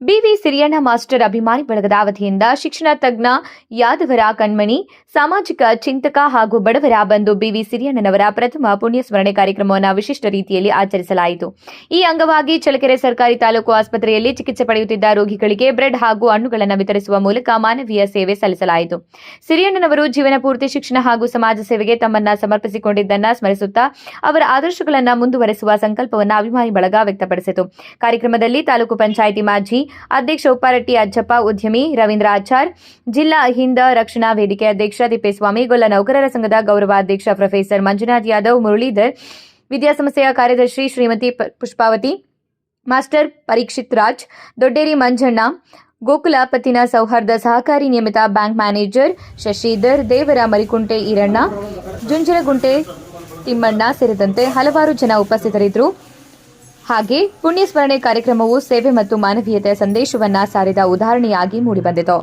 B V Siriyanna master ಅಭಿಮಾನಿ ಬಳಗದ ವತಿಯಿಂದ ಶಿಕ್ಷಣ ತಜ್ಞ ಯಾದವರ ಕಣ್ಮಣಿ, ಸಾಮಾಜಿಕ ಚಿಂತಕ ಹಾಗೂ ಬಡವರ ಬಂಧು ಬಿವಿ ಸಿರಿಯಣ್ಣನವರ ಪ್ರಥಮ ಪುಣ್ಯಸ್ಮರಣೆ ಕಾರ್ಯಕ್ರಮವನ್ನು ವಿಶಿಷ್ಟ ರೀತಿಯಲ್ಲಿ ಆಚರಿಸಲಾಯಿತು. ಈ ಅಂಗವಾಗಿ ಚಳ್ಳಕೆರೆ ಸರ್ಕಾರಿ ತಾಲೂಕು ಆಸ್ಪತ್ರೆಯಲ್ಲಿ ಚಿಕಿತ್ಸೆ ಪಡೆಯುತ್ತಿದ್ದ ರೋಗಿಗಳಿಗೆ ಬ್ರೆಡ್ ಹಾಗೂ ಹಣ್ಣುಗಳನ್ನು ವಿತರಿಸುವ ಮೂಲಕ ಮಾನವೀಯ ಸೇವೆ ಸಲ್ಲಿಸಲಾಯಿತು. ಸಿರಿಯಣ್ಣನವರು ಜೀವನ ಪೂರ್ತಿ ಶಿಕ್ಷಣ ಹಾಗೂ ಸಮಾಜ ಸೇವೆಗೆ ತಮ್ಮನ್ನ ಸಮರ್ಪಿಸಿಕೊಂಡಿದ್ದನ್ನು ಸ್ಮರಿಸುತ್ತಾ ಅವರ ಆದರ್ಶಗಳನ್ನು ಮುಂದುವರೆಸುವ ಸಂಕಲ್ಪವನ್ನು ಅಭಿಮಾನಿ ಬಳಗ ವ್ಯಕ್ತಪಡಿಸಿತು. ಕಾರ್ಯಕ್ರಮದಲ್ಲಿ ತಾಲೂಕು ಪಂಚಾಯಿತಿ ಮಾಜಿ ಅಧ್ಯಕ್ಷ ಉಪ್ಪಾರಟ್ಟಿ ಅಜ್ಜಪ್ಪ, ಉದ್ಯಮಿ ರವೀಂದ್ರ ಆಚಾರ್, ಜಿಲ್ಲಾ ಹಿಂದ ರಕ್ಷಣಾ ವೇದಿಕೆ ಅಧ್ಯಕ್ಷ ತಿಪ್ಪೇಸ್ವಾಮಿ, ಗೊಲ್ಲ ನೌಕರರ ಸಂಘದ ಗೌರವ ಅಧ್ಯಕ್ಷ ಪ್ರೊಫೆಸರ್ ಮಂಜುನಾಥ್ ಯಾದವ್, ಮುರಳೀಧರ್, ವಿದ್ಯಾಸಂಸ್ಥೆಯ ಕಾರ್ಯದರ್ಶಿ ಶ್ರೀಮತಿ ಪುಷ್ಪಾವತಿ, ಮಾಸ್ಟರ್ ಪರೀಕ್ಷಿತ್ ರಾಜ್, ದೊಡ್ಡೇರಿ ಮಂಜಣ್ಣ, ಗೋಕುಲ ಪತ್ತಿನ ಸೌಹಾರ್ದ ಸಹಕಾರಿ ನಿಯಮಿತ ಬ್ಯಾಂಕ್ ಮ್ಯಾನೇಜರ್ ಶಶಿಧರ್, ದೇವರ ಮರಿಕುಂಟೆ ಈರಣ್ಣ, ಜುಂಜರಗುಂಟೆ ತಿಮ್ಮಣ್ಣ ಸೇರಿದಂತೆ ಹಲವಾರು ಜನ ಉಪಸ್ಥಿತರಿದ್ದರು. ಹಾಗೆ ಪುಣ್ಯಸ್ಮರಣೆ ಕಾರ್ಯಕ್ರಮವು ಸೇವೆ ಮತ್ತು ಮಾನವೀಯತೆಯ ಸಂದೇಶವನ್ನು ಸಾರಿದ ಉದಾಹರಣೆಯಾಗಿ ಮೂಡಿಬಂದಿತು.